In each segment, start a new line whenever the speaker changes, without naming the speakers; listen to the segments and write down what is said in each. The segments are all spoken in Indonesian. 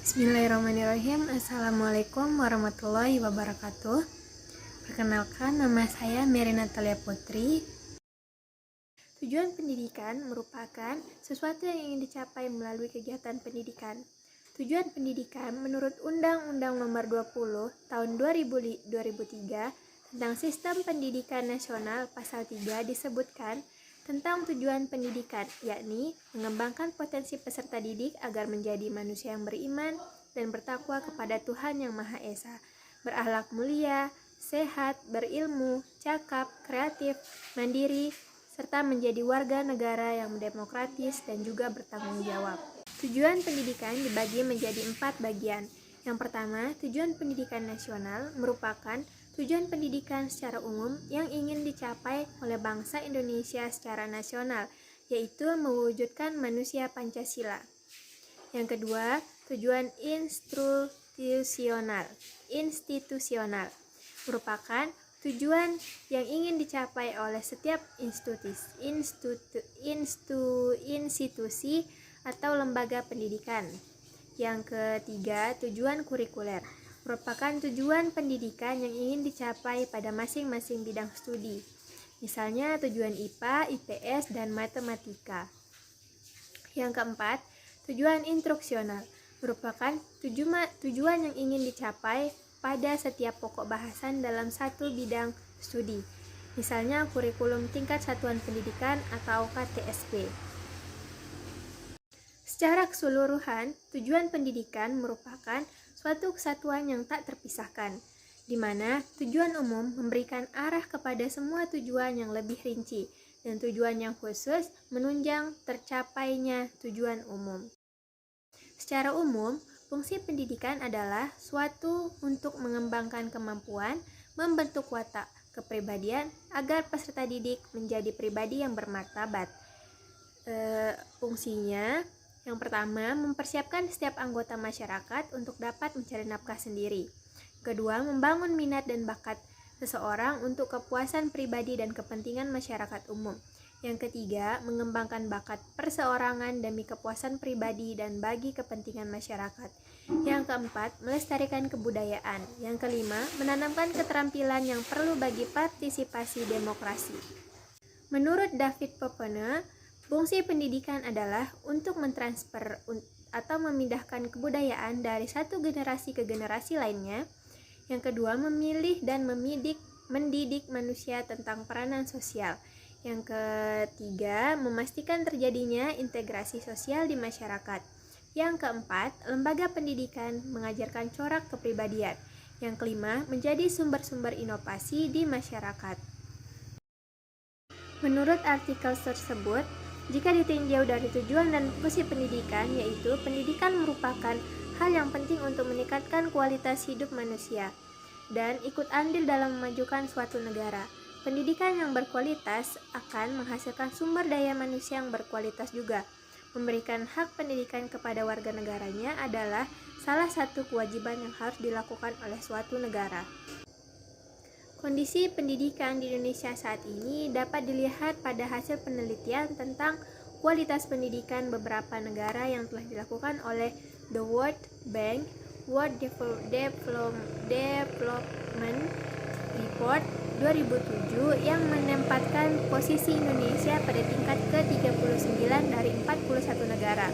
Bismillahirrahmanirrahim. Assalamualaikum warahmatullahi wabarakatuh. Perkenalkan, nama saya Mary Natalia Putri. Tujuan pendidikan merupakan sesuatu yang ingin dicapai melalui kegiatan pendidikan. Tujuan pendidikan menurut Undang-Undang Nomor 20 Tahun 2003 tentang Sistem Pendidikan Nasional Pasal 3 disebutkan tentang tujuan pendidikan, yakni mengembangkan potensi peserta didik agar menjadi manusia yang beriman dan bertakwa kepada Tuhan Yang Maha Esa, berakhlak mulia, sehat, berilmu, cakap, kreatif, mandiri, serta menjadi warga negara yang demokratis dan juga bertanggung jawab. Tujuan pendidikan dibagi menjadi 4 bagian. Yang pertama, tujuan pendidikan nasional merupakan tujuan pendidikan secara umum yang ingin dicapai oleh bangsa Indonesia secara nasional, yaitu mewujudkan manusia Pancasila. Yang kedua, tujuan institusional merupakan tujuan yang ingin dicapai oleh setiap institusi atau lembaga pendidikan. Yang ketiga, tujuan kurikuler merupakan tujuan pendidikan yang ingin dicapai pada masing-masing bidang studi. Misalnya tujuan IPA, IPS, dan matematika. Yang keempat, tujuan instruksional merupakan tujuan yang ingin dicapai pada setiap pokok bahasan dalam satu bidang studi. Misalnya kurikulum tingkat satuan pendidikan atau KTSP. Secara keseluruhan, tujuan pendidikan merupakan suatu kesatuan yang tak terpisahkan, di mana tujuan umum memberikan arah kepada semua tujuan yang lebih rinci, dan tujuan yang khusus menunjang tercapainya tujuan umum. Secara umum, fungsi pendidikan adalah suatu untuk mengembangkan kemampuan, membentuk watak kepribadian agar peserta didik menjadi pribadi yang bermartabat. Fungsinya yang pertama, mempersiapkan setiap anggota masyarakat untuk dapat mencari nafkah sendiri. Kedua, membangun minat dan bakat seseorang untuk kepuasan pribadi dan kepentingan masyarakat umum. Yang ketiga, mengembangkan bakat perseorangan demi kepuasan pribadi dan bagi kepentingan masyarakat. Yang keempat, melestarikan kebudayaan. Yang kelima, menanamkan keterampilan yang perlu bagi partisipasi demokrasi. Menurut David Popenoe, fungsi pendidikan adalah untuk mentransfer atau memindahkan kebudayaan dari satu generasi ke generasi lainnya. Yang kedua, memilih dan mendidik manusia tentang peranan sosial. Yang ketiga, memastikan terjadinya integrasi sosial di masyarakat. Yang keempat, lembaga pendidikan mengajarkan corak kepribadian. Yang kelima, menjadi sumber-sumber inovasi di masyarakat. Menurut artikel tersebut, jika ditinjau dari tujuan dan fungsi pendidikan, yaitu pendidikan merupakan hal yang penting untuk meningkatkan kualitas hidup manusia dan ikut andil dalam memajukan suatu negara. Pendidikan yang berkualitas akan menghasilkan sumber daya manusia yang berkualitas juga. Memberikan hak pendidikan kepada warga negaranya adalah salah satu kewajiban yang harus dilakukan oleh suatu negara. Kondisi pendidikan di Indonesia saat ini dapat dilihat pada hasil penelitian tentang kualitas pendidikan beberapa negara yang telah dilakukan oleh The World Bank World Development Report 2007 yang menempatkan posisi Indonesia pada tingkat ke-39 dari 41 negara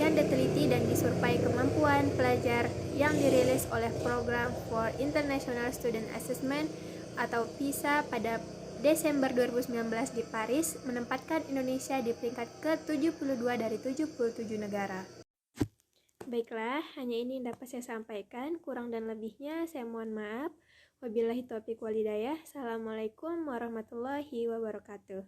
yang diteliti dan disurvei kemampuan pelajar yang dirilis oleh Program for International Student Assessment atau PISA pada Desember 2019 di Paris menempatkan Indonesia di peringkat ke-72 dari 77 negara. Baiklah, hanya ini yang dapat saya sampaikan. Kurang dan lebihnya saya mohon maaf. Wabillahi taufiq walhidayah. Assalamualaikum warahmatullahi wabarakatuh.